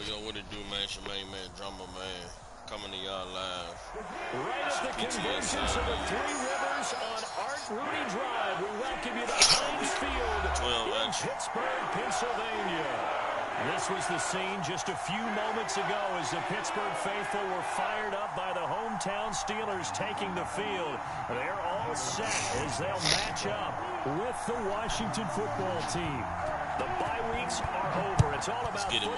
Yo, what it do, man? It's your main man, Drummer, man. Coming to y'all live. Right at the convergence of the Three Rivers on Art Rooney Drive, we welcome you to Heinz Field in Pittsburgh, Pennsylvania. This was the scene just a few moments ago as the Pittsburgh faithful were fired up by the hometown Steelers taking the field. They're all set as they'll match up with the Washington football team. The bye weeks are over. It's all about football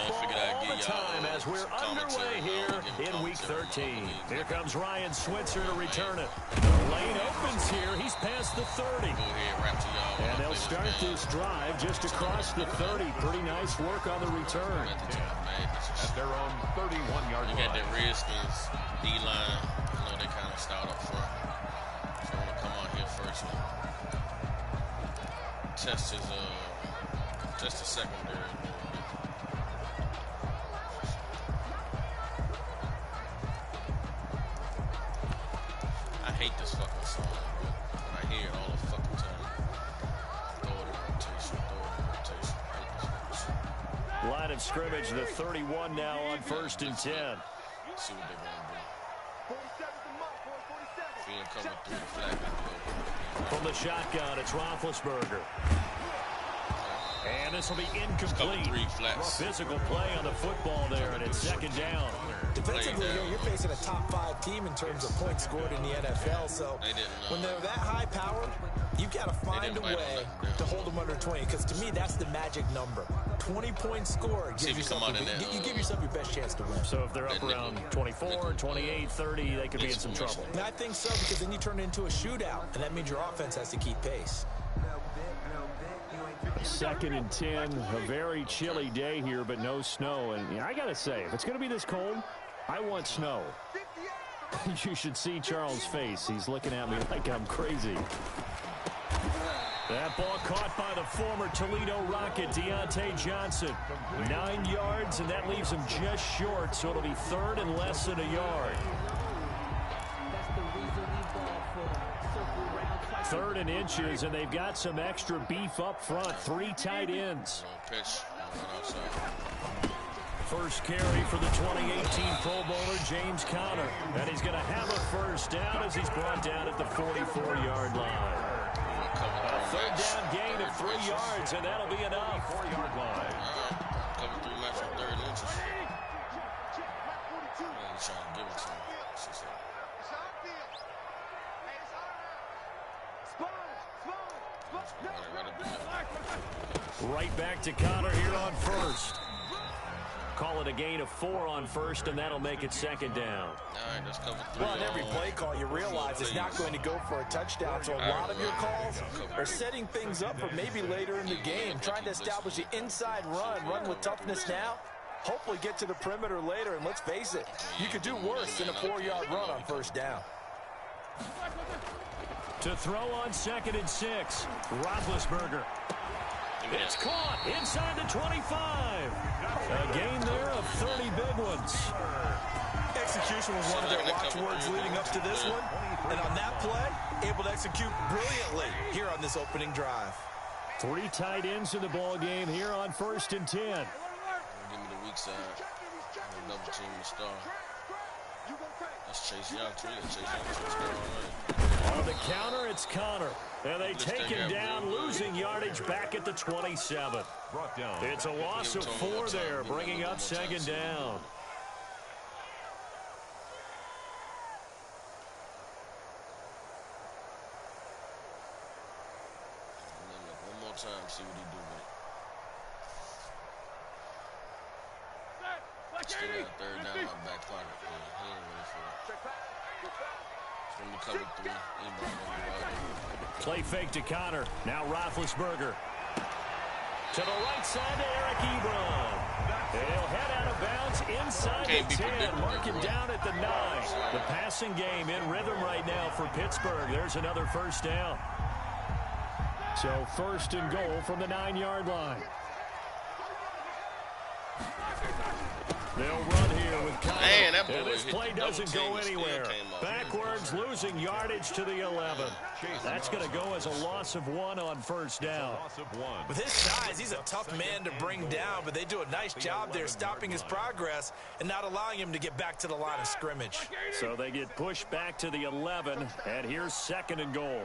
all the time as we're underway here in Week 13. Here comes Ryan Switzer to return it. The lane opens here. He's past the 30. And they'll start this drive just across the 30. Pretty nice work on the return. At their own 31-yard line. You got that Redskins D-line. You know, they kind of start up front. So I want to come out here first and test his just a secondary. I hate this fucking song, but when I hear it all the fucking time. Throw it in rotation, I hate this fucking song. Line of scrimmage, the 31 now on 1st and 10. Let's see what they're going to do. Field coming through the flag. From the shotgun, it's Roethlisberger. And this will be incomplete. Physical play on the football there, and it's 2nd down. Defensively here, you're facing a top 5 team in terms of points scored in the NFL. So when they're that high powered, you've got to find a way to hold them under 20. Because to me, that's the magic number. 20 points scored. You give yourself your best chance to win. So if they're up around 24, 28, 30, they could be in some trouble. And I think so, because then you turn it into a shootout, and that means your offense has to keep pace. 2nd and 10, a very chilly day here, but no snow. And I got to say, if it's going to be this cold, I want snow. You should see Charles' face. He's looking at me like I'm crazy. That ball caught by the former Toledo Rocket, Deontay Johnson. 9 yards, and that leaves him just short, so it'll be 3rd and less than a yard. 3rd and inches, and they've got some extra beef up front. 3 tight ends. First carry for the 2018 Pro Bowler, James Conner. And he's going to have a first down as he's brought down at the 44-yard line. A 3rd down gain of 3 yards, and that'll be enough. 4-yard line. Cover 3 match from 3rd and inches. He's trying to give it to him. Right back to Conner here on 1st. Call it a gain of 4 on 1st, and that'll make it 2nd down. Well, in every play call, you realize it's not going to go for a touchdown, so a lot of your calls are setting things up for maybe later in the game, trying to establish the inside run with toughness now, hopefully get to the perimeter later, and let's face it, you could do worse than a 4-yard run on 1st down. To throw on 2nd and 6, Roethlisberger. It's caught inside the 25. A gain there of 30 big ones. Execution was one of their watchwords leading up to this one. And on that play, able to execute brilliantly here on this opening drive. 3 tight ends in the ball game here on 1st and 10. Give me the weak side. Double team the star. That's Chase Young, too. Chase Young. On the counter, it's Conner. And they take him down, losing yardage back at the 27. It's a loss of 4 there, bringing up 2nd down. One more time, see what he do with it. Still got 3rd down in my back pocket. He ain't ready for it. From the cover 3. Play fake to Conner. Now Roethlisberger. To the right side to Eric Ebron. They'll head out of bounds inside the 10. Marking down at the 9. The passing game in rhythm right now for Pittsburgh. There's another 1st down. So 1st and goal from the 9-yard line. They'll run here with Man, that boy and this hit play the double doesn't team go and still anywhere. came off. Backwards, losing yardage to the 11. That's going to go as a loss of 1 on first down. With his size, he's a tough man to bring down, but they do a nice job there stopping his progress and not allowing him to get back to the line of scrimmage. So they get pushed back to the 11, and here's 2nd and goal.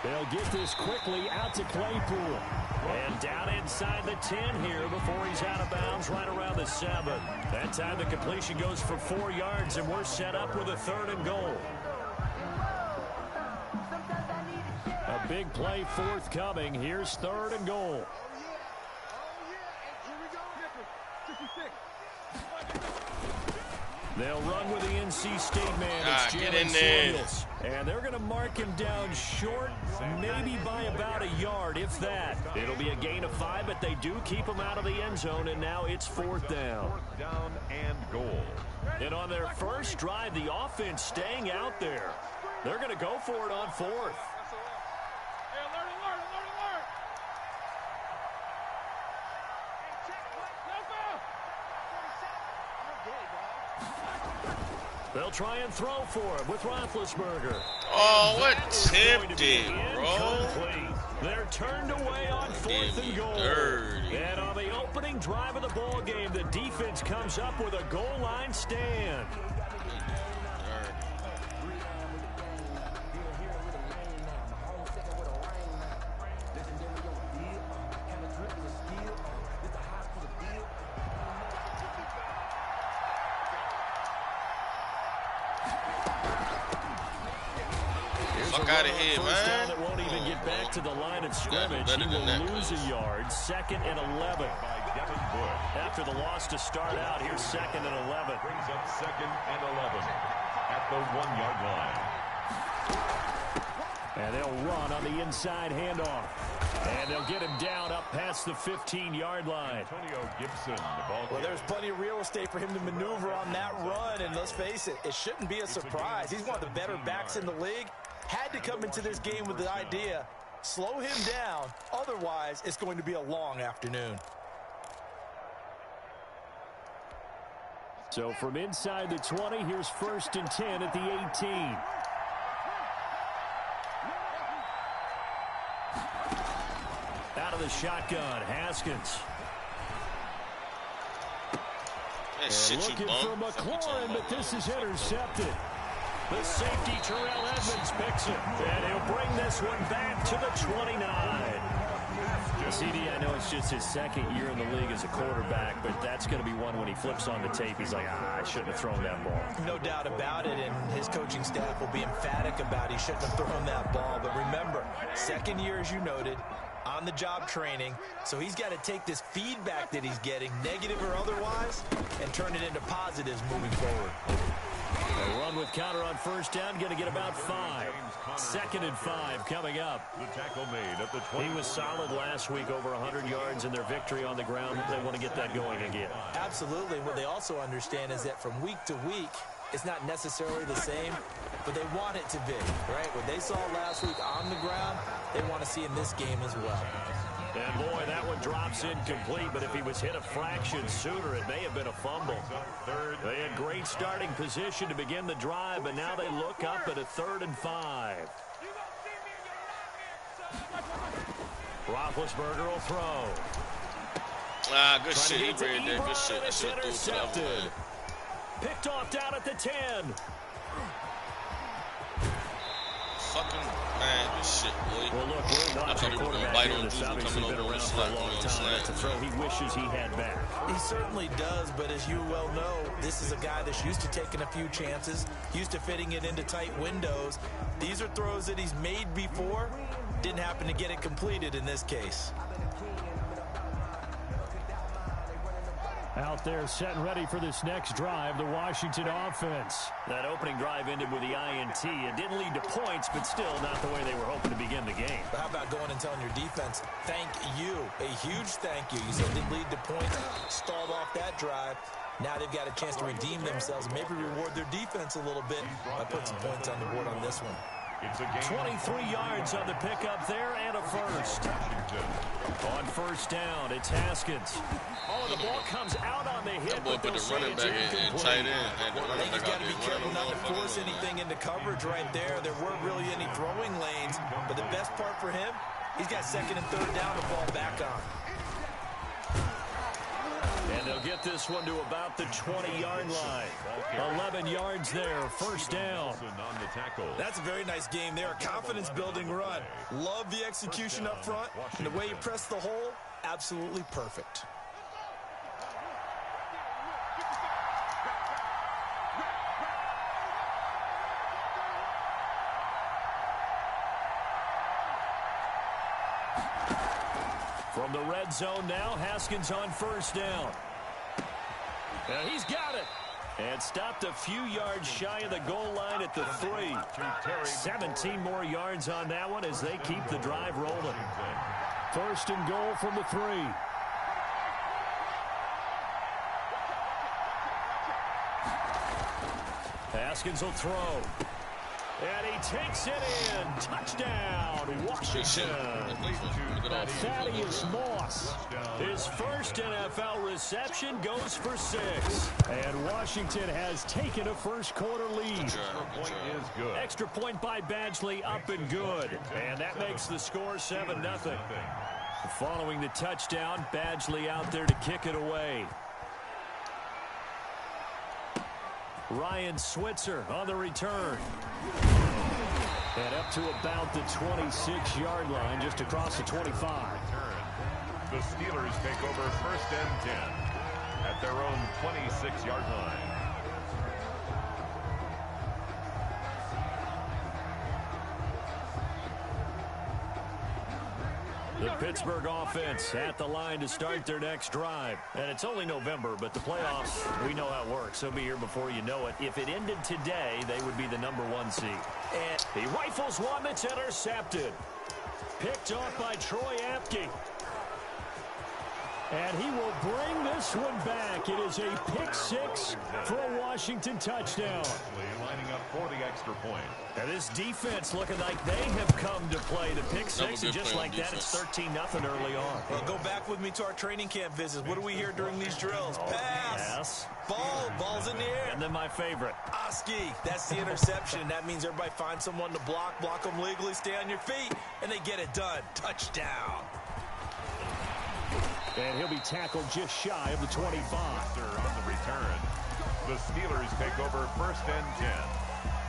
They'll get this quickly out to Claypool. And down inside the 10 here before he's out of bounds right around the 7. That time the completion goes for 4 yards, and we're set up with a 3rd and goal. A big play forthcoming. Here's 3rd and goal. They'll run with the NC State man. Get in there. And they're going to mark him down short, maybe by about a yard, if that. It'll be a gain of 5, but they do keep him out of the end zone, and now it's 4th down. 4th down and goal. And on their first drive, the offense staying out there. They're going to go for it on 4th. They'll try and throw for it with Roethlisberger. Oh, what tempted, bro. They're turned away on 4th and goal. Dirty. And on the opening drive of the ball game, the defense comes up with a goal line stand. Fuck out of here, man. That won't even get back to the line of scrimmage. He will lose a yard. 2nd and 11. After the loss to start out, here's 2nd and 11. Brings up 2nd and 11 at the 1-yard line. And they'll run on the inside handoff. And they'll get him down up past the 15-yard line. Antonio Gibson, the ball. Well, there's plenty of real estate for him to maneuver on that run, and let's face it, it shouldn't be a surprise. He's one of the better backs in the league. Had to come into this game with the idea, slow him down, otherwise it's going to be a long afternoon. So from inside the 20, here's 1st and 10 at the 18. Out of the shotgun, Haskins. Looking for McLaurin, but this is intercepted. The safety, Terrell Edmonds, picks it. And he'll bring this one back to the 29. CD, I know it's just his 2nd year in the league as a quarterback, but that's going to be one when he flips on the tape, he's like, I shouldn't have thrown that ball. No doubt about it, and his coaching staff will be emphatic about he shouldn't have thrown that ball. But remember, 2nd year, as you noted, on-the-job training, so he's got to take this feedback that he's getting, negative or otherwise, and turn it into positives moving forward. A run with counter on 1st down, going to get about 5. 2nd and 5 coming up. The tackle made at the 20. He was solid last week, over 100 yards in their victory on the ground. They want to get that going again. Absolutely. What they also understand is that from week to week, it's not necessarily the same, but they want it to be, right? What they saw last week on the ground, they want to see in this game as well. And boy, that one drops incomplete, but if he was hit a fraction sooner, it may have been a fumble. They had great starting position to begin the drive, but now they look up at a 3rd and 5. Roethlisberger will throw. Good shit. He read there. Good shit. I should have threw it to the other man. Picked off down at the 10. Fucking man, good shit, boy. Well, look, we're watching a quarterback here that's obviously been around for a long time. That's a throw he wishes he had back. He certainly does, but as you well know, this is a guy that's used to taking a few chances, used to fitting it into tight windows. These are throws that he's made before. Didn't happen to get it completed in this case. Out there set and ready for this next drive, the Washington offense. That opening drive ended with the INT. It didn't lead to points, but still not the way they were hoping to begin the game. But how about going and telling your defense, thank you, a huge thank you. You said it didn't lead to points, stalled off that drive. Now they've got a chance to redeem themselves and maybe reward their defense a little bit by putting some points on the board on this one. It's a gain 23 yards on the pickup there and a first. On first down, it's Haskins. Oh, the ball comes out on the hit. That boy put the running back in tight end. I think he's got to be careful not to force anything into coverage right there. There weren't really any throwing lanes, but the best part for him, he's got second and third down to fall back on. And they'll get this one to about the 20-yard line. 11 yards there, first down. That's a very nice game there. Confidence-building run. Love the execution up front. And the way you press the hole, absolutely perfect. From the red zone now, Haskins on first down. And he's got it. And stopped a few yards shy of the goal line at the 3. 17 more yards on that one as they keep the drive rolling. First and goal from the 3. Haskins will throw. And he takes it in. Touchdown, Washington. Thaddeus Moss. His first NFL reception goes for 6. And Washington has taken a first quarter lead. Extra point by Badgley up and good. And that makes the score 7-0. Following the touchdown, Badgley out there to kick it away. Ryan Switzer on the return. And up to about the 26-yard line, just across the 25. The Steelers take over first and 10 at their own 26-yard line. The Pittsburgh offense at the line to start their next drive. And it's only November, but the playoffs, we know how it works. They'll be here before you know it. If it ended today, they would be the #1 seed. And he rifles one that's intercepted. Picked off by Troy Apke. And he will bring this one back. It is a pick 6 for a Washington touchdown. Lining up for the extra point. And this defense looking like they have come to play the pick 6, and just like that, it's 13-0 early on. Well, go back with me to our training camp visits. What do we hear during these drills? Pass. Ball's in the air. And then my favorite. Oski. That's the interception. That means everybody finds someone to block them legally, stay on your feet, and they get it done. Touchdown. And he'll be tackled just shy of the 25. On the return, the Steelers take over first and 10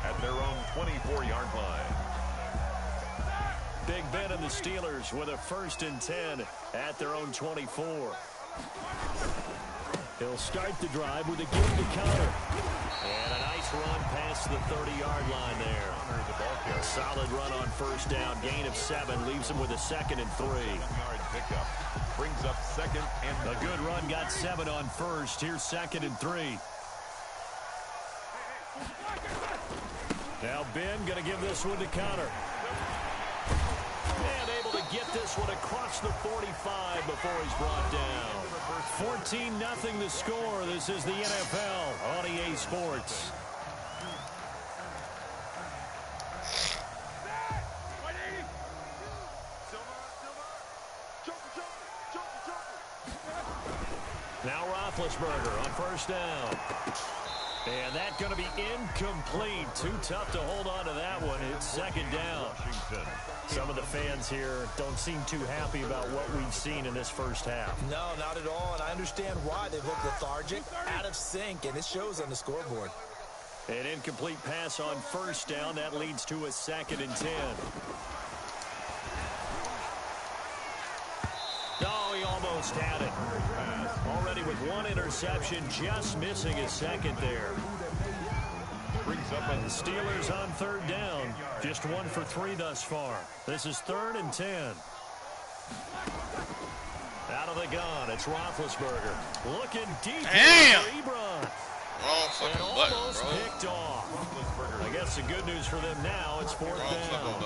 at their own 24-yard line. Big Ben and the Steelers with a first and 10 at their own 24. He'll start the drive with a give to counter. And a nice run past the 30-yard line there. A solid run on first down. Gain of 7 leaves him with a 2nd and 3. 7-yard pickup brings up second and a good run got 7 on first. Here's 2nd and 3. Now Ben going to give this one to counter. And able to get this one across the 45 before he's brought down. 14-0 the score. This is the NFL on EA Sports. Now Roethlisberger on first down. And that's going to be incomplete. Too tough to hold on to that one. It's 2nd down. Some of the fans here don't seem too happy about what we've seen in this first half. No, not at all. And I understand why. They've looked lethargic, out of sync, and it shows on the scoreboard. An incomplete pass on first down. That leads to a 2nd and 10. Oh, he almost had it. Already with 1 interception, just missing his 2nd there. Brings up the Steelers on 3rd down. Just 1 for 3 thus far. This is 3rd and 10. Out of the gun, it's Roethlisberger. Looking deep. Damn! Ebron. Wrong fucking button, almost bro. picked off. I guess the good news for them now, it's 4th down.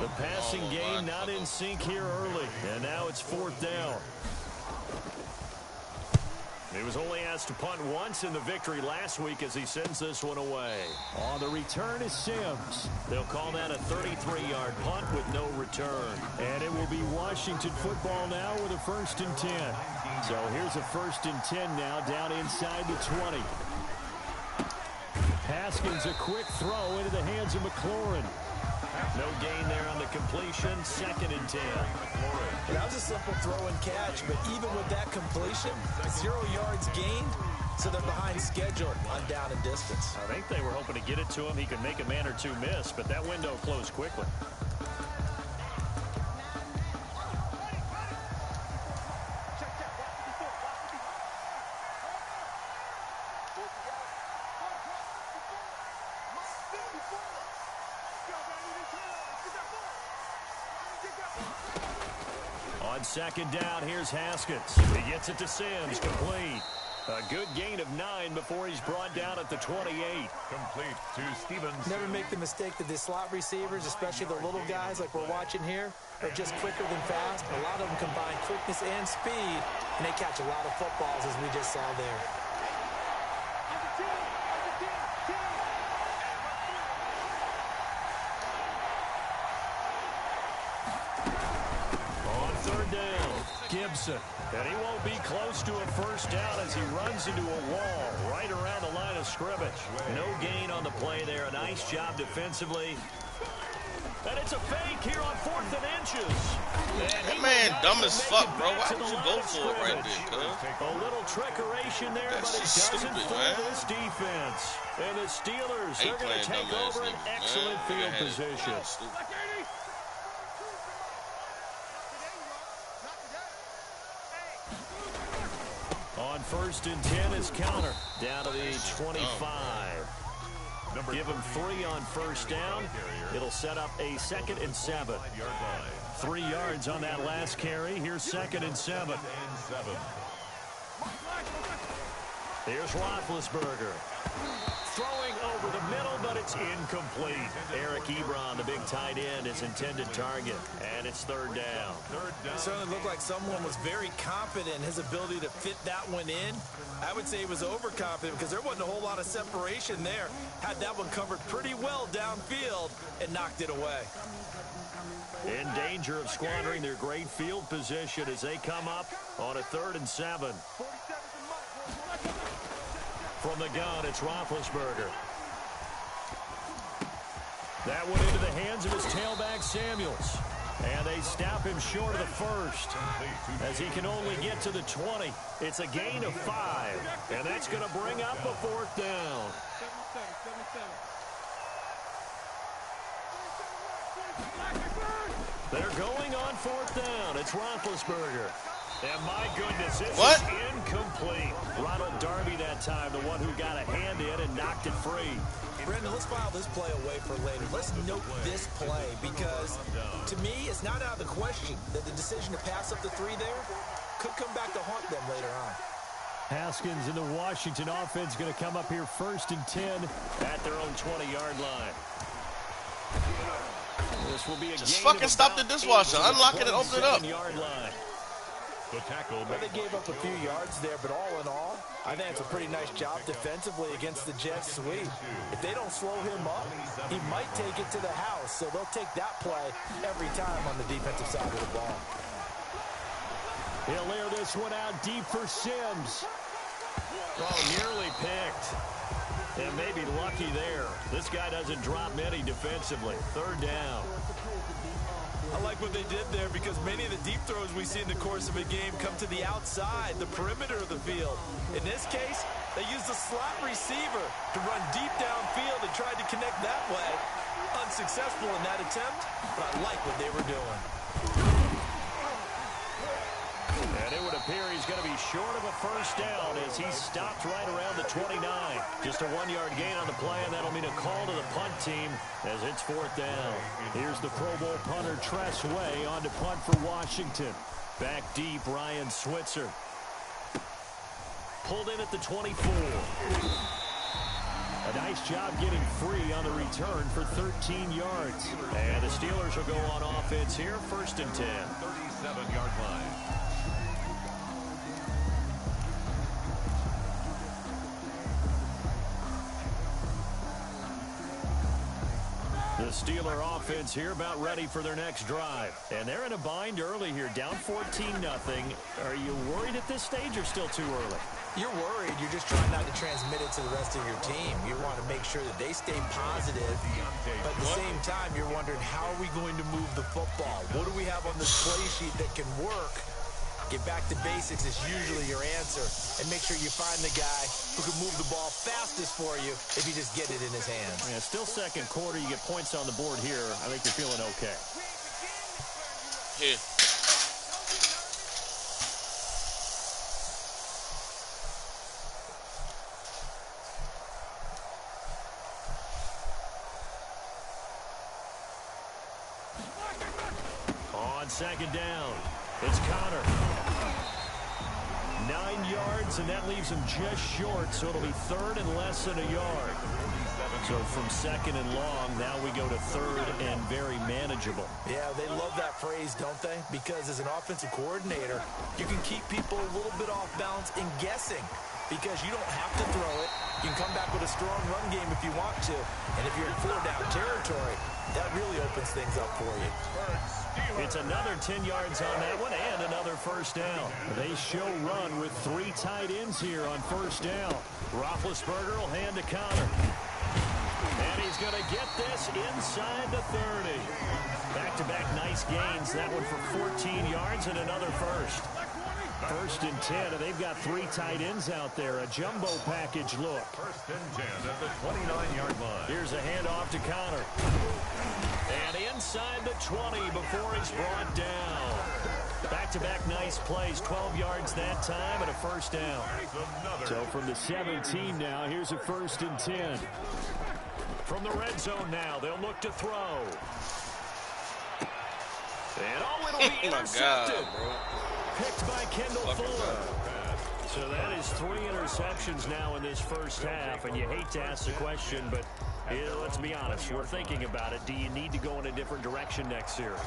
The passing game not in sync here early. And now it's 4th down. He was only asked to punt once in the victory last week as he sends this one away. On the return is Sims. They'll call that a 33-yard punt with no return. And it will be Washington football now with a 1st and 10. So here's a 1st and 10 now down inside the 20. Haskins, a quick throw into the hands of McLaurin. No gain there on the completion. 2nd and 10. That was a simple throw and catch, but even with that completion, 0 yards gained, so they're behind schedule on down and distance. I think they were hoping to get it to him. He could make a man or two miss, but that window closed quickly. On 2nd down, here's Haskins. He gets it to Sims, complete. A good gain of 9 before he's brought down at the 28. Complete to Stevens. Never make the mistake that the slot receivers, especially the little guys like we're watching here, are just quicker than fast. A lot of them combine quickness and speed, and they catch a lot of footballs, as we just saw there. Gibson, and he won't be close to a 1st down as he runs into a wall right around the line of scrimmage. No gain on the play there. A nice job defensively. And it's a fake here on 4th and inches. That man dumb as fuck, bro. Why would you go for it right there, cuz? A little trickeration there, but it doesn't fool this defense. And the Steelers, they're going to take over an excellent field position. On 1st and 10 is counter. Down to the 25. Give him 3 on 1st down. It'll set up a 2nd and 7. 3 yards on that last carry. Here's 2nd and 7. Here's Roethlisberger. Throwing over the middle, but it's incomplete. Eric Ebron, the big tight end, is intended target. And it's 3rd down. It certainly looked like someone was very confident in his ability to fit that one in. I would say he was overconfident because there wasn't a whole lot of separation there. Had that one covered pretty well downfield and knocked it away. In danger of squandering their great field position as they come up on a 3rd and 7. From the gun, it's Roethlisberger. That one into the hands of his tailback, Samuels. And they stop him short of the 1st as he can only get to the 20. It's a gain of 5, and that's going to bring up a 4th down. They're going on 4th down. It's Roethlisberger. And my goodness, this is incomplete. Ronald Darby that time, the one who got a hand in and knocked it free. Brendan, let's file this play away for later. Let's note this play because, to me, it's not out of the question that the decision to pass up the 3 there could come back to haunt them later on. Haskins and the Washington offense going to come up here 1st and 10 at their own 20-yard line. This will be a just fucking stop the dishwasher, unlock it and open it up. The tackle. Well, they gave up a few yards there, but all in all, I think it's a pretty nice job defensively against the jet sweep. If they don't slow him up, he might take it to the house, so they'll take that play every time on the defensive side of the ball. He'll air this one out deep for Sims. Oh, nearly picked. And maybe lucky there. This guy doesn't drop many defensively. 3rd down. I like what they did there because many of the deep throws we see in the course of a game come to the outside, the perimeter of the field. In this case, they used the slot receiver to run deep downfield and tried to connect that way. Unsuccessful in that attempt, but I like what they were doing. And it would appear he's going to be short of a 1st down as he stopped right around the 29. Just a 1-yard gain on the play, and that'll mean a call to the punt team as it's 4th down. Here's the Pro Bowl punter Tress Way on to punt for Washington. Back deep, Ryan Switzer. Pulled in at the 24. A nice job getting free on the return for 13 yards. And the Steelers will go on offense here, 1st and 10. 37-yard line. The Steeler offense here about ready for their next drive. And they're in a bind early here, down 14-0. Are you worried at this stage or still too early? You're worried. You're just trying not to transmit it to the rest of your team. You want to make sure that they stay positive. But at the same time, you're wondering, how are we going to move the football? What do we have on this play sheet that can work? Get back to basics is usually your answer. And make sure you find the guy who can move the ball fastest for you if you just get it in his hands. Yeah, still second quarter. You get points on the board here. I think you're feeling okay. Here. On second down, it's Connor. 9 yards, and that leaves him just short, so it'll be third and less than a yard. So from second and long, now we go to third and very manageable. Yeah, they love that phrase, don't they? Because as an offensive coordinator, you can keep people a little bit off balance and guessing, because you don't have to throw it. You can come back with a strong run game if you want to. And if you're in 4-down territory, that really opens things up for you. It's another 10 yards on that one and another first down. They show run with 3 tight ends here on first down. Roethlisberger will hand to Connor. And he's going to get this inside the 30. Back-to-back nice gains. That one for 14 yards and another first. First and 10, and they've got 3 tight ends out there. A jumbo package look. First and 10 at the 29-yard line. Here's a handoff to Connor. And inside the 20 before he's brought down. Back-to-back nice plays. 12 yards that time and a first down. So from the 17 now, here's a first and 10. From the red zone now, they'll look to throw. And it'll be intercepted. God, bro. Picked by Kendall Fuller. So that is 3 interceptions now in this first half, and you hate to ask the question, but let's be honest, we're thinking about it. Do you need to go in a different direction next series?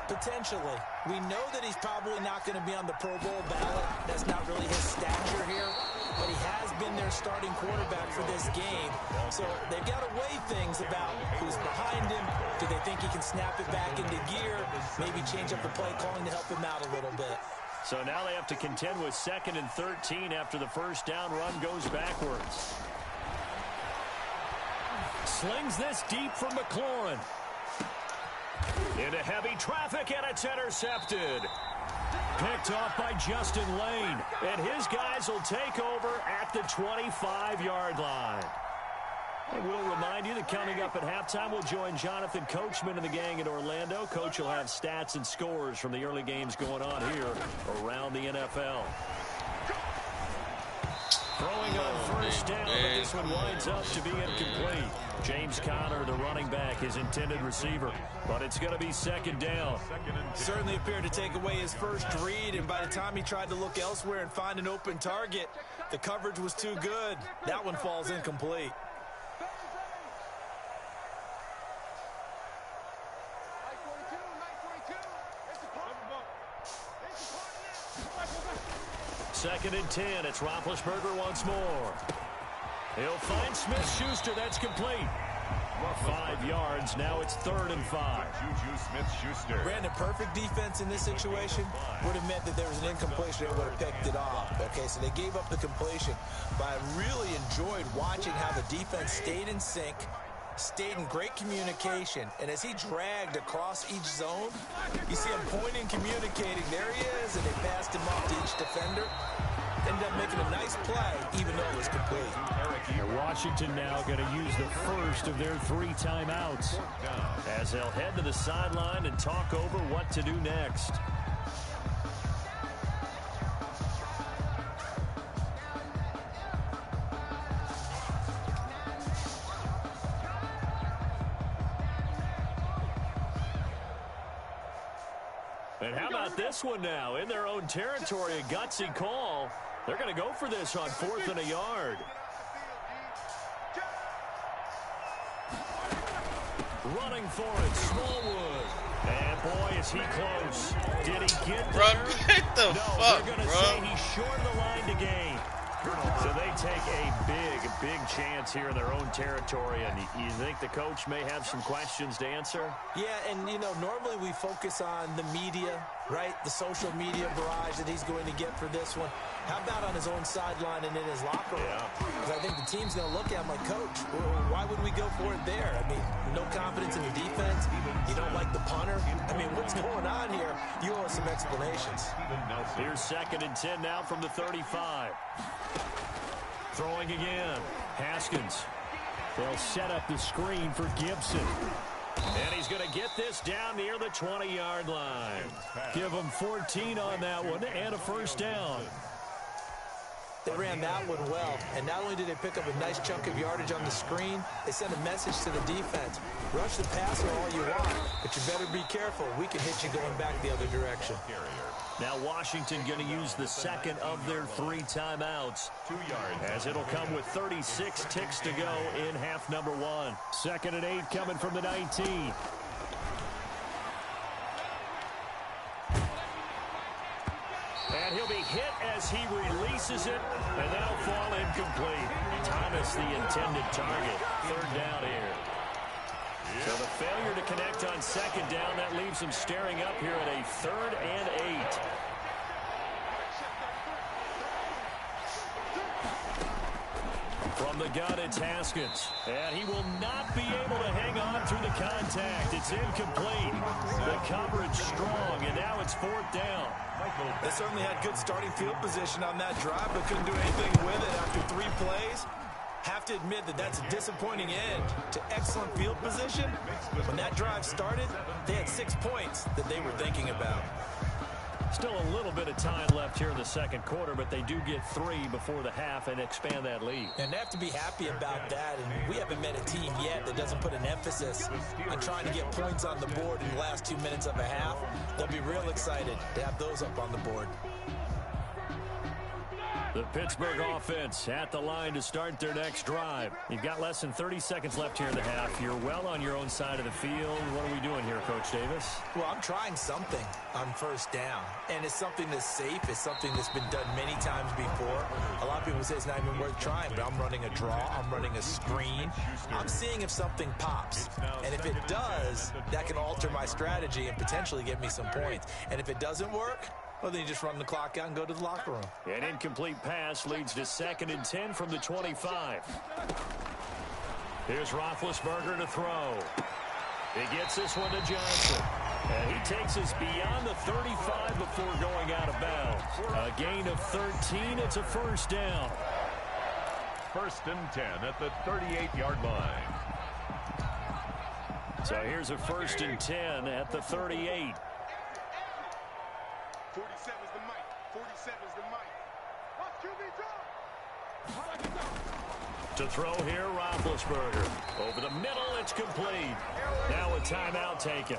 Potentially. We know that he's probably not going to be on the Pro Bowl ballot. That's not really his stature here, but he has been their starting quarterback for this game. So they've got to weigh things about who's behind him. Do they think he can snap it back into gear? Maybe change up the play calling to help him out a little bit. So now they have to contend with 2nd and 13 after the first down run goes backwards. Slings this deep from McLaurin. Into heavy traffic, and it's intercepted. Picked off by Justin Lane. And his guys will take over at the 25-yard line. And we'll remind you that coming up at halftime, we'll join Jonathan Coachman and the gang in Orlando. Coach will have stats and scores from the early games going on here around the NFL. Throwing on first down, but this one winds up to be incomplete. James Conner, the running back, his intended receiver. But it's going to be second down. Certainly appeared to take away his first read, and by the time he tried to look elsewhere and find an open target, the coverage was too good. That one falls incomplete. Second and 10. It's Roethlisberger once more. He'll find Smith-Schuster. That's complete. 5 yards. Now it's 3rd and 5. Juju Smith-Schuster. Brandon, perfect defense in this situation would have meant that there was an incompletion. They would have picked it off. Okay, so they gave up the completion. But I really enjoyed watching how the defense stayed in sync, stayed in great communication, and as he dragged across each zone, you see him pointing, communicating. There he is, and they passed him off to each defender. Ended up making a nice play, even though it was complete. And Washington now going to use the first of their 3 timeouts as they'll head to the sideline and talk over what to do next. And how about this one now? In their own territory, a gutsy call. They're going to go for this on 4th and a yard. Running for it, Smallwood. And boy, is he close. Did he get there? Bro, what the No, fuck, they're going to bro? say he's short of the line to gain. So they take a big chance here in their own territory, and you think the coach may have some questions to answer? Yeah, and, you know, normally we focus on the media, right? The social media barrage that he's going to get for this one. How about on his own sideline and in his locker room? Because I think the team's going to look at him like, Coach, why would we go for it there? I mean, no confidence in the defense. You don't like the punter. I mean, what's going on here? You owe us some explanations. Here's 2nd and 10 now from the 35. Throwing again. Haskins. They'll set up the screen for Gibson. And he's going to get this down near the 20-yard line. Give him 14 on that one and a first down. They ran that one well, and not only did they pick up a nice chunk of yardage on the screen, they sent a message to the defense. Rush the passer all you want, but you better be careful. We can hit you going back the other direction. Now Washington going to use the second of their 3 timeouts, 2 yards, as it'll come with 36 ticks to go in half number 1. 2nd and 8 coming from the 19. And he'll be hit as he releases it, and that'll fall incomplete. Thomas, the intended target. 3rd down here. So the failure to connect on 2nd down, that leaves him staring up here at a 3rd and 8. From the gun, it's Haskins. And he will not be able to hang on through the contact. It's incomplete. The coverage strong, and now it's 4th down. They certainly had good starting field position on that drive, but couldn't do anything with it after 3 plays. Have to admit that that's a disappointing end to excellent field position. When that drive started, they had 6 points that they were thinking about. Still a little bit of time left here in the 2nd quarter, but they do get 3 before the half and expand that lead. And they have to be happy about that. And we haven't met a team yet that doesn't put an emphasis on trying to get points on the board in the last 2 minutes of a half. They'll be real excited to have those up on the board. The Pittsburgh offense at the line to start their next drive. You've got less than 30 seconds left here in the half. You're well on your own side of the field. What are we doing here, Coach Davis? Well, I'm trying something on 1st down. And it's something that's safe. It's something that's been done many times before. A lot of people say it's not even worth trying, but I'm running a draw. I'm running a screen. I'm seeing if something pops. And if it does, that can alter my strategy and potentially get me some points. And if it doesn't work, well, then you just run the clock out and go to the locker room. An incomplete pass leads to 2nd and 10 from the 25. Here's Roethlisberger to throw. He gets this one to Johnson. And he takes us beyond the 35 before going out of bounds. A gain of 13. It's a first down. 1st and 10 at the 38-yard line. So here's a 1st and 10 at the 38. 47 is the mic. 47 is the mic. Watch QB drop. To throw here, Roethlisberger. Over the middle, it's complete. Now a timeout taken.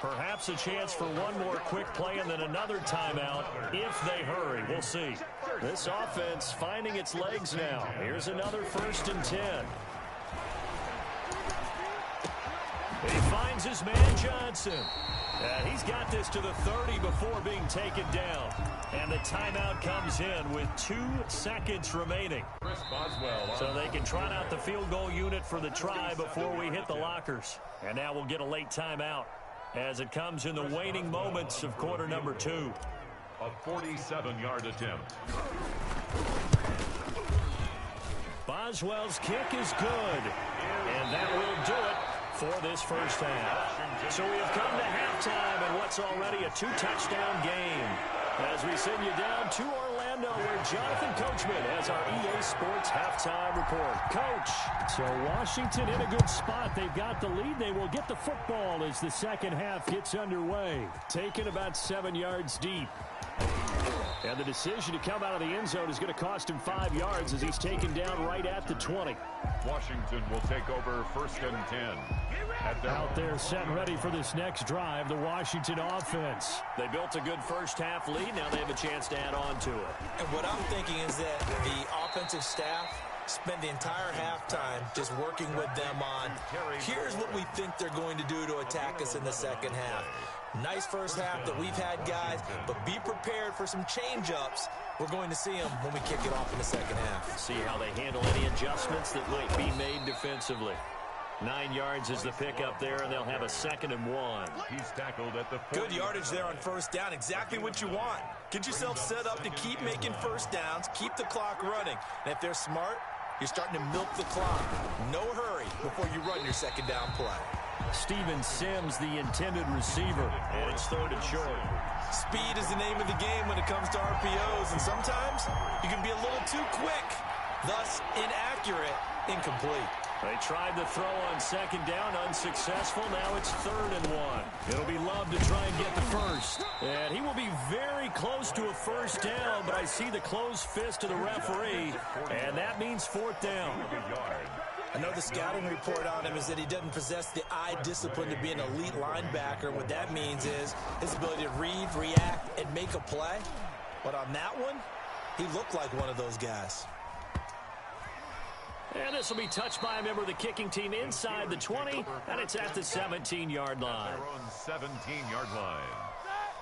Perhaps a chance for one more quick play and then another timeout if they hurry. We'll see. This offense finding its legs now. Here's another 1st and 10. He finds his man Johnson. And he's got this to the 30 before being taken down. And the timeout comes in with 2 seconds remaining. So they can trot out the field goal unit for the try before we hit the lockers. And now we'll get a late timeout as it comes in the waning moments of quarter number 2. A 47-yard attempt. Boswell's kick is good. And that will do it for this first half. So we have come to halftime in what's already a 2-touchdown game. As we send you down to Orlando, where Jonathan Coachman has our EA Sports halftime report. Coach. So Washington in a good spot. They've got the lead. They will get the football as the second half gets underway. Taken about 7 yards deep. And the decision to come out of the end zone is going to cost him 5 yards as he's taken down right at the 20. Washington will take over 1st and 10. Out there set and ready for this next drive, the Washington offense. They built a good first half lead. Now they have a chance to add on to it. And what I'm thinking is that the offensive staff spend the entire halftime just working with them on, here's what we think they're going to do to attack us in the second half. Nice first half that we've had, guys, but be prepared for some change-ups. We're going to see them when we kick it off in the second half. See how they handle any adjustments that might be made defensively. 9 yards is the pickup there, and they'll have a 2nd and 1. He's tackled at the 40. Good yardage there on first down. Exactly what you want. Get yourself set up to keep making first downs, keep the clock running. And if they're smart, you're starting to milk the clock. No hurry before you run your second down play. Steven Sims, the intended receiver, and it's 3rd and short. Speed is the name of the game when it comes to RPOs, and sometimes you can be a little too quick, thus inaccurate, incomplete. They tried the throw on 2nd down, unsuccessful. Now it's 3rd and 1. It'll be Love to try and get the first. And he will be very close to a first down, but I see the closed fist of the referee, and that means 4th down. I know the scouting report on him is that he doesn't possess the eye discipline to be an elite linebacker. What that means is his ability to read, react, and make a play. But on that one, he looked like one of those guys. And this will be touched by a member of the kicking team inside the 20, and it's at the 17-yard line. Their own 17-yard line.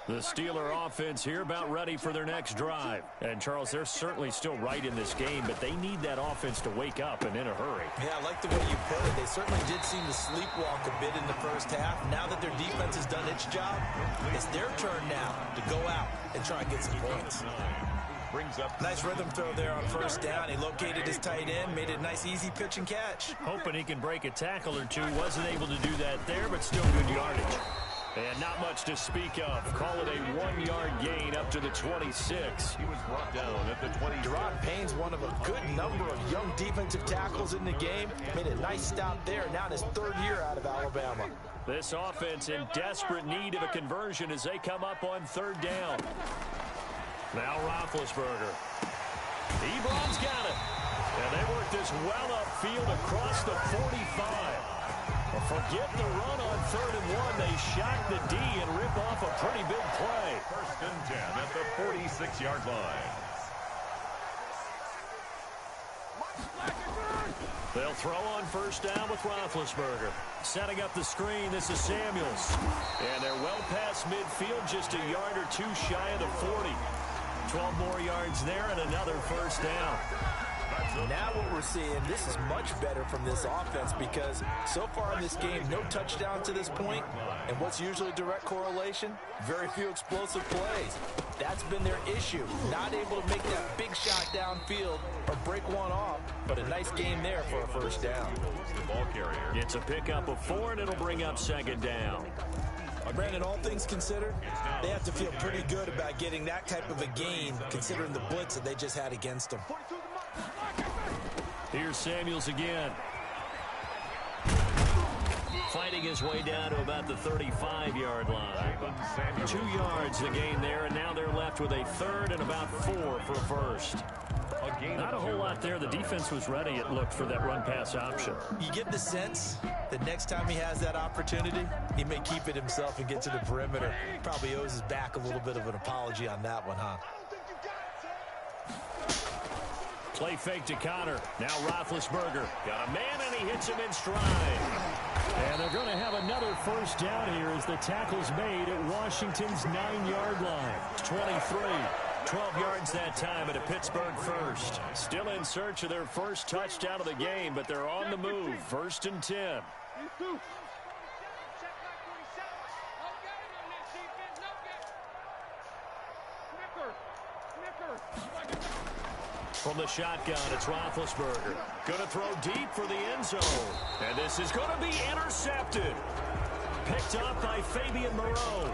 The Steeler offense here about ready for their next drive. And, Charles, they're certainly still right in this game, but they need that offense to wake up and in a hurry. Yeah, I like the way you put it. They certainly did seem to sleepwalk a bit in the first half. Now that their defense has done its job, it's their turn now to go out and try and get some points. Brings up nice rhythm throw there on first down. He located his tight end, made it a nice easy pitch and catch. Hoping he can break a tackle or two. Wasn't able to do that there, but still good yardage. And not much to speak of. Call it a 1-yard gain up to the 26. He was brought down at the 20. Gerard Payne's one of a good number of young defensive tackles in the game. Made a nice stop there, now in his 3rd year out of Alabama. This offense in desperate need of a conversion as they come up on 3rd down. Now Roethlisberger. Ebron's got it. And they work this well upfield across the 45. Well, forget the run on 3rd and 1. They shock the D and rip off a pretty big play. 1st and 10 at the 46-yard line. They'll throw on first down with Roethlisberger. Setting up the screen, this is Samuels. And they're well past midfield, just a yard or two shy of the 40. 12 more yards there and another first down. Now what we're seeing, this is much better from this offense because so far in this game, no touchdown to this point. And what's usually a direct correlation? Very few explosive plays. That's been their issue. Not able to make that big shot downfield or break one off. But a nice game there for a first down. The ball carrier. It's a pickup of 4, and it'll bring up 2nd down. Brandon, all things considered, they have to feel pretty good about getting that type of a gain considering the blitz that they just had against them. Here's Samuels again. Fighting his way down to about the 35-yard line. 2 yards the gain there, and now they're left with a 3rd and about 4 for first. Not a whole lot there. The defense was ready, it looked, for that run-pass option. You get the sense that next time he has that opportunity, he may keep it himself and get to the perimeter. Probably owes his back a little bit of an apology on that one, huh? Play fake to Connor. Now Roethlisberger. Got a man, and he hits him in stride. And they're going to have another first down here as the tackle's made at Washington's 9-yard line. 23. 12 yards that time at a Pittsburgh first. Still in search of their first touchdown of the game, but they're on the move. 1st and 10. From the shotgun, it's Roethlisberger. Going to throw deep for the end zone. And this is going to be intercepted. Picked up by Fabian Moreau.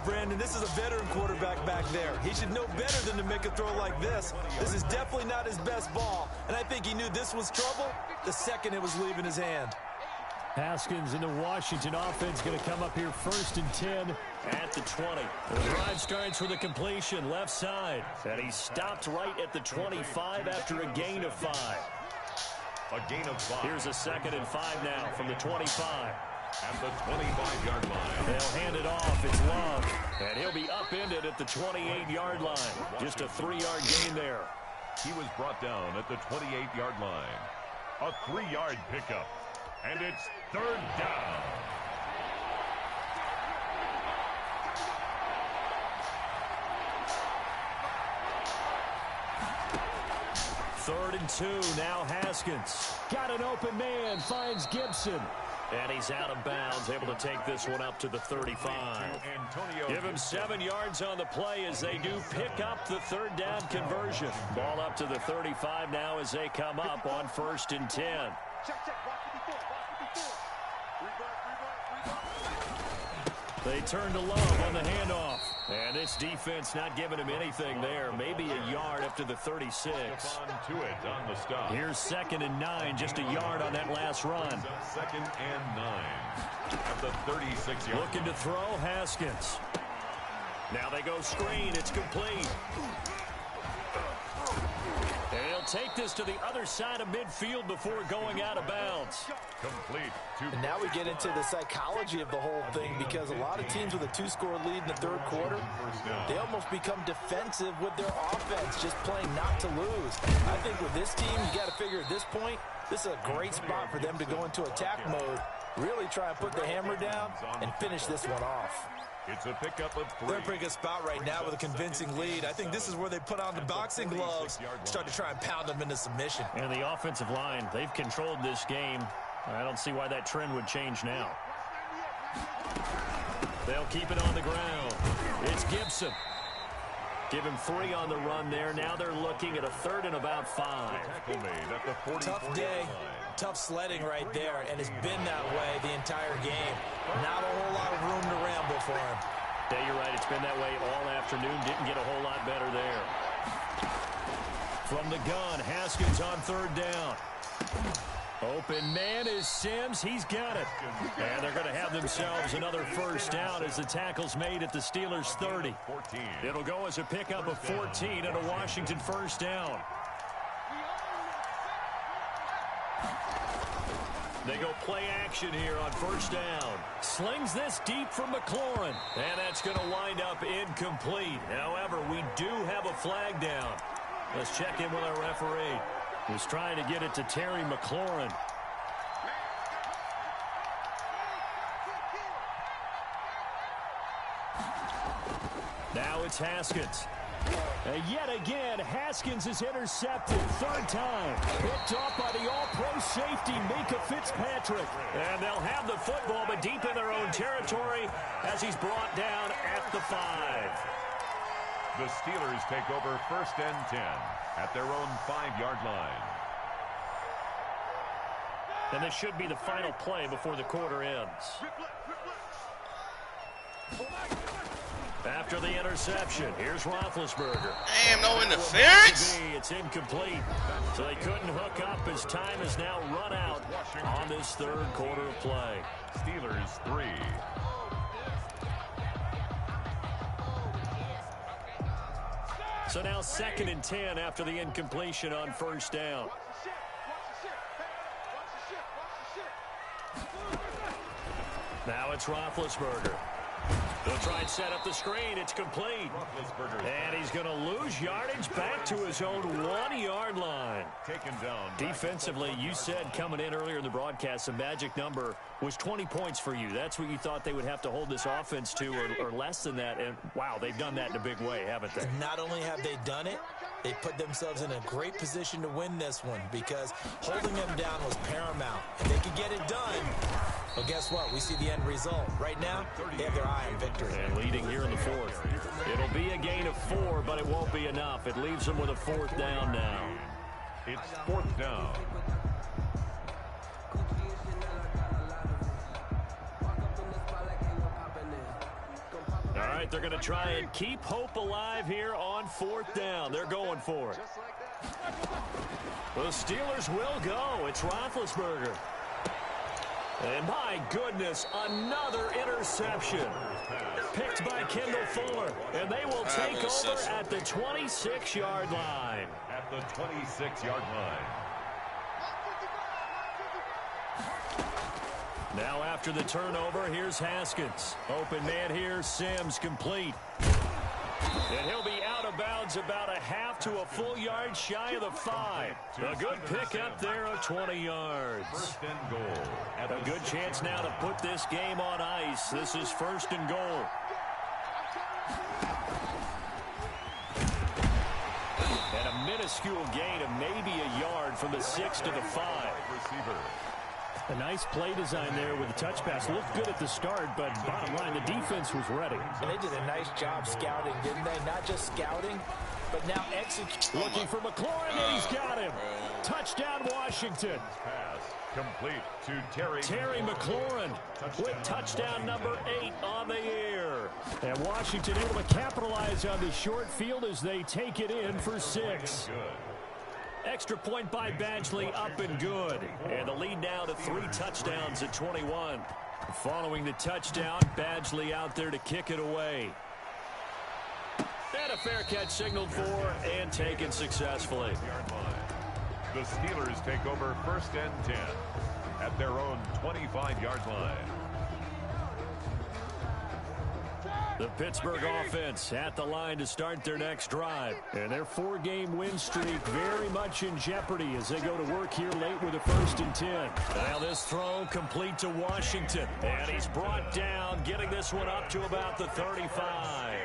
Brandon, this is a veteran quarterback back there. He should know better than to make a throw like this. This is definitely not his best ball. And I think he knew this was trouble the second it was leaving his hand. Haskins in the Washington offense going to come up here 1st and 10 at the 20. The drive starts with a completion left side. And he stopped right at the 25 after a gain of 5. A gain of 5. Here's a 2nd and 5 now from the 25. At the 25-yard line. They'll hand it off. It's Love. And he'll be upended at the 28-yard line. Just a 3-yard gain there. He was brought down at the 28-yard line. A 3-yard pickup. And it's third down. Third and 2, now Haskins. Got an open man, finds Gibson. And he's out of bounds, able to take this one up to the 35. Give him 7 yards on the play as they do pick up the third down conversion. Ball up to the 35 now as they come up on 1st and 10. They turn to Love on the handoff. And this defense not giving him anything there. Maybe a yard up to the 36. Here's 2nd and 9, just a yard on that last run. 2nd and 9 at the 36-yard. Looking to throw, Haskins. Now they go screen. It's complete. And he'll take this to the other side of midfield before going out of bounds. Complete. And now we get into the psychology of the whole thing, because a lot of teams with a 2-score lead in the third quarter, they almost become defensive with their offense, just playing not to lose. I think with this team, you got to figure at this point, this is a great spot for them to go into attack mode, really try and put the hammer down and finish this one off. It's a pickup of 3. They're in a pretty good spot right now with a convincing lead. I think this is where they put on the boxing gloves, start to try and pound them into submission. And the offensive line, they've controlled this game. I don't see why that trend would change now. They'll keep it on the ground. It's Gibson. Give him 3 on the run there. Now they're looking at a 3rd and about 5. Tough day, tough sledding right there, and it's been that way the entire game. Not a whole lot of room to ramble for him. Yeah, you're right. It's been that way all afternoon. Didn't get a whole lot better there. From the gun, Haskins on 3rd down. Open man is Sims. He's got it. And they're going to have themselves another 1st down as the tackle's made at the Steelers' 30. It'll go as a pickup of 14 and a Washington 1st down. They go play action here on 1st down. Slings this deep from McLaurin. And that's going to wind up incomplete. However, we do have a flag down. Let's check in with our referee. Was trying to get it to Terry McLaurin. Now it's Haskins. And yet again, Haskins is intercepted. 3rd time. Picked off by the all-pro safety, Mika Fitzpatrick. And they'll have the football, but deep in their own territory as he's brought down at the 5. The Steelers take over 1st and 10 at their own 5-yard line. And this should be the final play before the quarter ends. After the interception, here's Roethlisberger. Damn, no interference? It's incomplete. So they couldn't hook up as time is now run out on this 3rd quarter of play. Steelers 3. So now 2nd and 10 after the incompletion on 1st down. Now it's Roethlisberger. They'll try and set up the screen. It's complete. And he's going to lose yardage back to his own 1-yard line. Taken down. Defensively, you said coming in earlier in the broadcast, the magic number was 20 points for you. That's what you thought they would have to hold this offense to, or less than that. And, wow, they've done that in a big way, haven't they? Not only have they done it, they put themselves in a great position to win this one, because holding them down was paramount. If they could get it done, well, guess what? We see the end result. Right now, they have their eye on victory. And leading here in the 4th. It'll be a gain of 4, but it won't be enough. It leaves them with a 4th down now. It's 4th down. All right, they're going to try and keep hope alive here on 4th down. They're going for it. The Steelers will go. It's Roethlisberger. And my goodness, another interception. Picked by Kendall Fuller. And they will take over at the 26-yard line. At the 26-yard line. Now after the turnover, here's Haskins. Open man here, Sims complete. And he'll be out of bounds about a half to a full yard shy of the 5. A good pickup there of 20 yards. First and goal. A good chance now to put this game on ice. This is first and goal. And a minuscule gain of maybe a yard from the 6 to the 5. Receiver. A nice play design there with the touch pass. Looked good at the start, but bottom line, the defense was ready. And they did a nice job scouting, didn't they? Not just scouting, but now executing. Looking for McLaurin, and he's got him. Touchdown, Washington. Pass complete to Terry McLaurin with touchdown number 8 on the year. And Washington able to capitalize on the short field as they take it in for 6. Extra point by Badgley, up and good. And the lead now to 3 touchdowns at 21. Following the touchdown, Badgley out there to kick it away. And a fair catch signaled for and taken successfully. The Steelers take over first and 10 at their own 25-yard line. The Pittsburgh offense at the line to start their next drive. And their 4-game win streak very much in jeopardy as they go to work here late with a first and 10. Now this throw complete to Washington. And he's brought down, getting this one up to about the 35.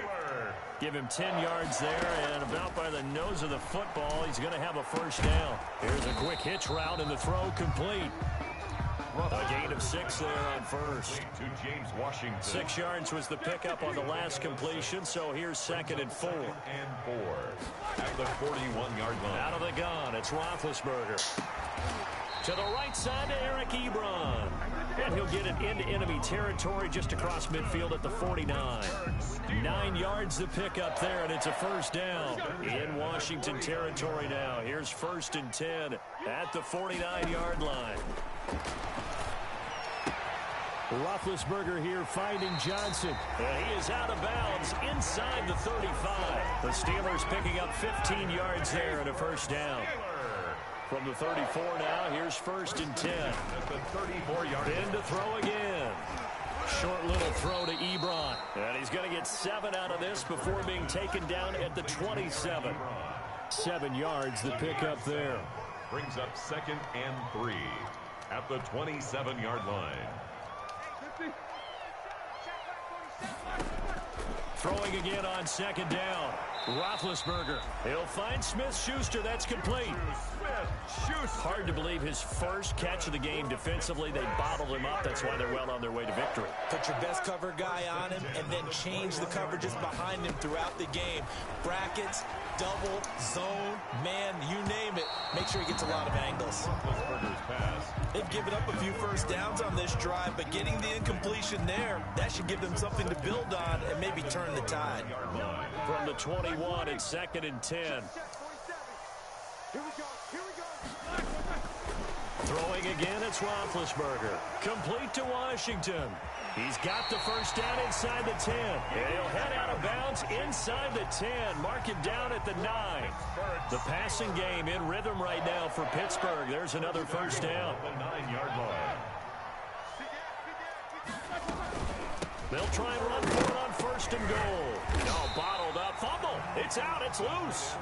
Give him 10 yards there, and about by the nose of the football, he's going to have a first down. Here's a quick hitch route, and the throw complete. A gain of 6 there on first. To James Washington. 6 yards was the pickup on the last completion, so here's 2nd and 4. And 4 at the 41-yard line. Out of the gun, it's Roethlisberger. To the right side to Eric Ebron. And he'll get it into enemy territory just across midfield at the 49. 9 yards the pickup there, and it's a first down in Washington territory now. Here's 1st and 10 at the 49-yard line. Roethlisberger here finding Johnson. And he is out of bounds inside the 35. The Steelers picking up 15 yards there and a first down. From the 34 now, here's 1st and 10. At the 34-yard line. In to throw again. Short little throw to Ebron. And he's going to get 7 out of this before being taken down at the 27. 7 yards the pickup there. Brings up 2nd and 3 at the 27-yard line. Throwing again on 2nd down. Roethlisberger. He'll find Smith-Schuster. That's complete. Hard to believe his first catch of the game defensively. They bottled him up. That's why they're well on their way to victory. Put your best cover guy on him and then change the coverages behind him throughout the game. Brackets, double, zone, man, you name it. Make sure he gets a lot of angles. They've given up a few first downs on this drive, but getting the incompletion there, that should give them something to build on and maybe turn the tide. From the 21, it's 2nd and 10. Throwing again, it's Roethlisberger. Complete to Washington. He's got the first down inside the 10. And he'll head out of bounds inside the 10. Mark it down at the 9. The passing game in rhythm right now for Pittsburgh. There's another first down. The 9-yard line. They'll try and run for it on 1st and goal. No, bottled up. Fumble. It's out. It's loose.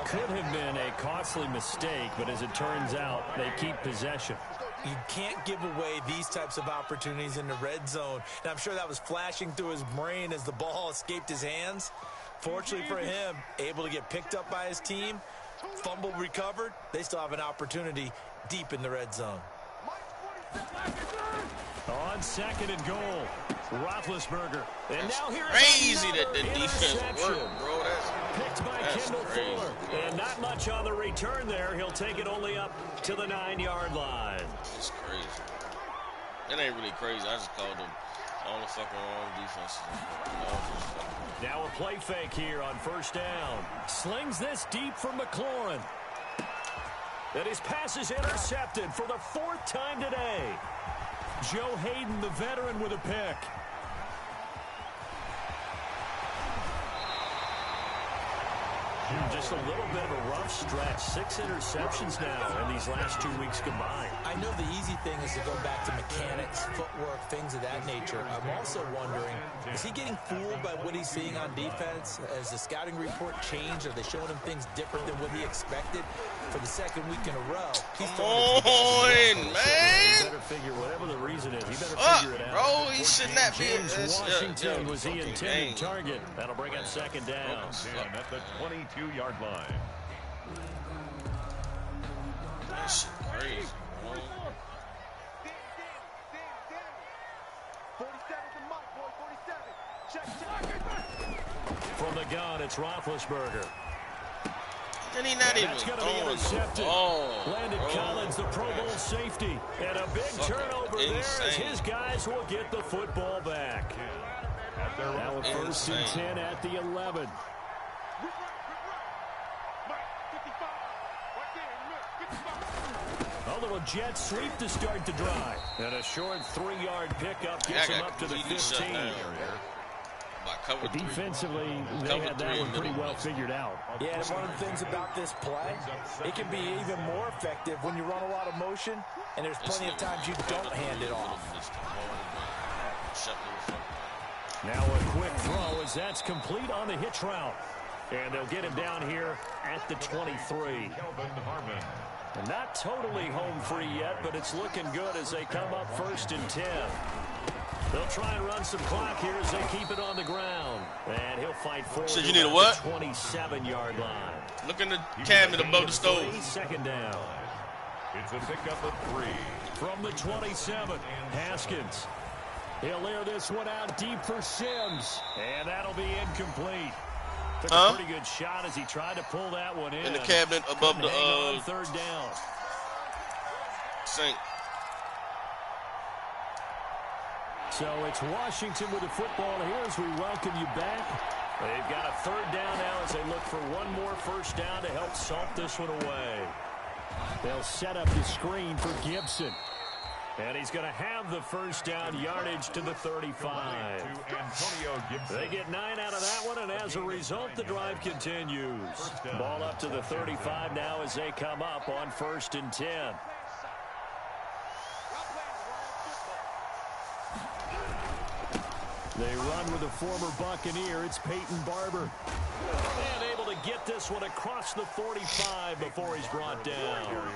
Could have been a costly mistake, but as it turns out, they keep possession. You can't give away these types of opportunities in the red zone. And I'm sure that was flashing through his brain as the ball escaped his hands. Fortunately for him, able to get picked up by his team, fumble recovered. They still have an opportunity deep in the red zone. On 2nd and goal, Roethlisberger. And That's now here's crazy that the defense interception. worked, bro. Picked by That's Kendall crazy. Fuller. And not much on the return there. He'll take it only up to the 9-yard line. It's crazy. It ain't really crazy. I just called them all the fucking wrong defenses. Now a play fake here on 1st down. Slings this deep from McLaurin. And his pass is intercepted for the 4th time today. Joe Hayden, the veteran, with a pick. just a little bit of a rough stretch. 6 interceptions now in these last 2 weeks combined. I know the easy thing is to go back to mechanics, footwork, things of that nature. I'm also wondering, is he getting fooled by what he's seeing on defense? Has the scouting report changed? Are they showing him things different than what he expected? For the second week in a row, he's Come on, man. He better figure whatever the reason is. He better figure it out. Bro, he should not be. Washington was the intended target. That'll bring up second down. At the 22-yard line. That shit crazy, bro. 47's the mic, boy. 47. Check. From the gun, it's Roethlisberger. And he not even throwing the ball. Landon Collins, the Pro Bowl safety. And a big turnover there as his guys will get the football back. Now a first and 10 at the 11. A little jet sweep to start the drive. And a short 3-yard pickup gets him up to the 15. Defensively, they had that one pretty well figured out. Yeah, and one of the things about this play, it can be even more effective when you run a lot of motion, and there's plenty of times you don't hand it off. Now a quick throw as that's complete on the hitch route. And they'll get him down here at the 23. And not totally home free yet, but it's looking good as they come up first and 10. They'll try and run some clock here as they keep it on the ground. And he'll fight forward. So you need a what? 27-yard line. Look in the cabinet above the stove. Second down. It's a pickup of 3. From the 27, Haskins. He'll air this one out deep for Sims. And that'll be incomplete. Took a pretty good shot as he tried to pull that one in. In the cabinet above the third down. Sink. So it's Washington with the football here as we welcome you back. They've got a third down now as they look for one more first down to help salt this one away. They'll set up the screen for Gibson. And he's going to have the first down yardage to the 35. They get 9 out of that one, and as a result, the drive continues. Ball up to the 35 now as they come up on first and 10. They run with a former Buccaneer. It's Peyton Barber. And able to get this one across the 45 before he's brought down.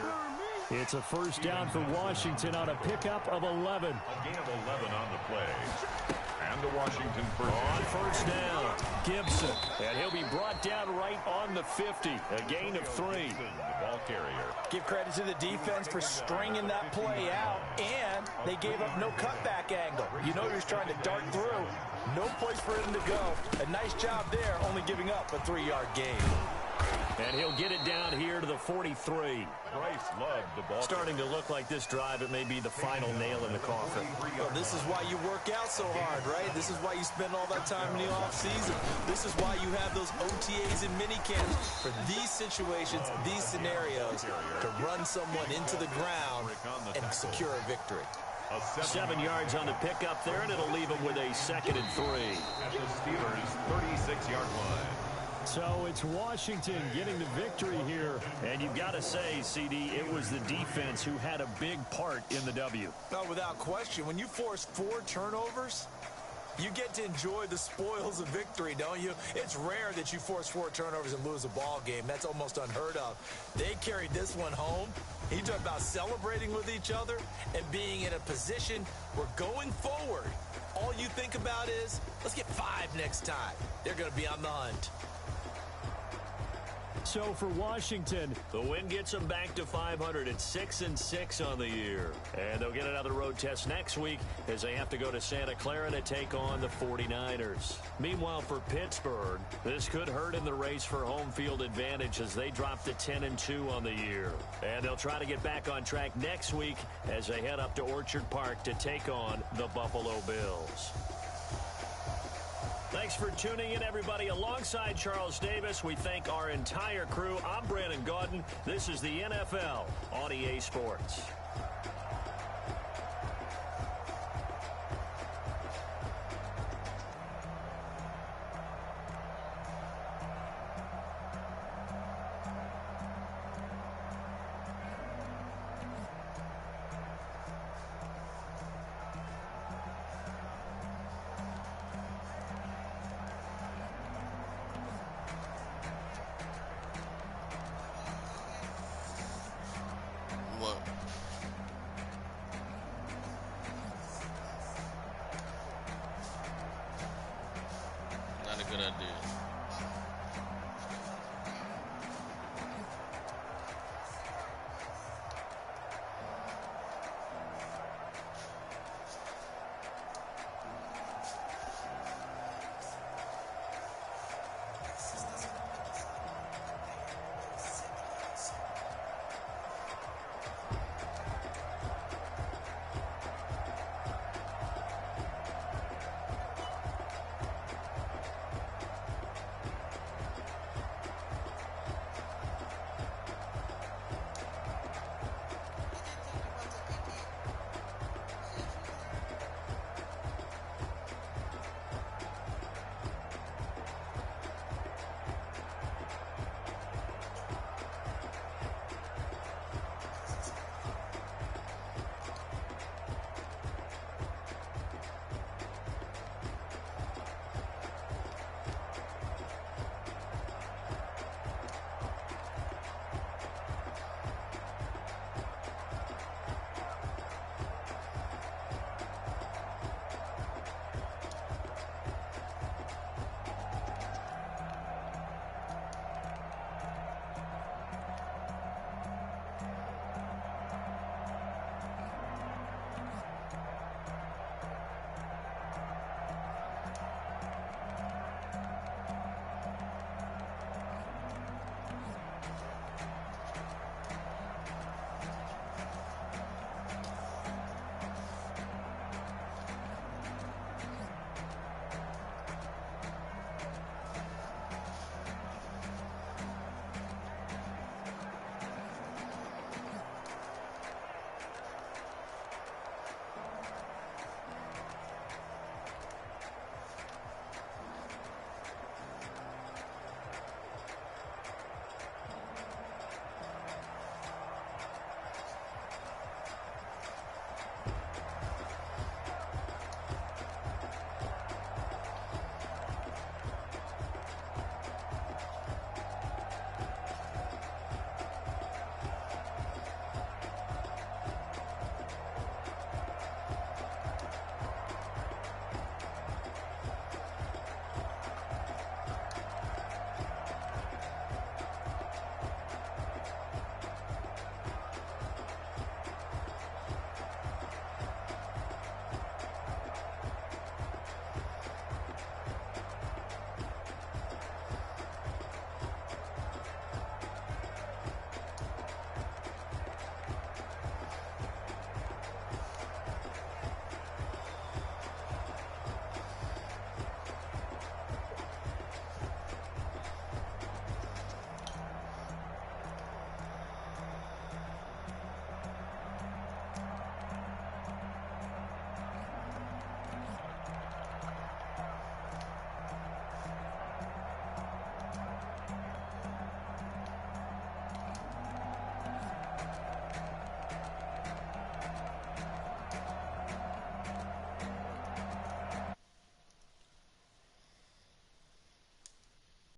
It's a first down for Washington on a pickup of 11. A gain of 11 on the play. And the Washington first down, Gibson. And he'll be brought down right on the 50. A gain of 3. The ball carrier. Give credit to the defense for stringing that play out, and they gave up no cutback angle. You know you're trying to dart through. No place for him to go. A nice job there, only giving up a 3-yard gain. And he'll get it down here to the 43. Bryce loved the ball. Starting to look like this drive, it may be the final nail in the coffin. Well, this is why you work out so hard, right? This is why you spend all that time in the offseason. This is why you have those OTAs and minicamps for these situations, these scenarios, to run someone into the ground and secure a victory. 7 yards on the pickup there, and it'll leave them with a 2nd and 3. At the Steelers' 36-yard line. So it's Washington getting the victory here. And you've got to say, CD, it was the defense who had a big part in the W. No, without question. When you force 4 turnovers, you get to enjoy the spoils of victory, don't you? It's rare that you force 4 turnovers and lose a ball game. That's almost unheard of. They carried this one home. He talked about celebrating with each other and being in a position where going forward, all you think about is, let's get 5 next time. They're going to be on the hunt. So for Washington, the win gets them back to 500 at 6-6 on the year. And they'll get another road test next week as they have to go to Santa Clara to take on the 49ers. Meanwhile, for Pittsburgh, this could hurt in the race for home field advantage as they drop to 10-2 on the year. And they'll try to get back on track next week as they head up to Orchard Park to take on the Buffalo Bills. Thanks for tuning in, everybody. Alongside Charles Davis, we thank our entire crew. I'm Brandon Gaudin. This is the NFL on EA Sports. I did.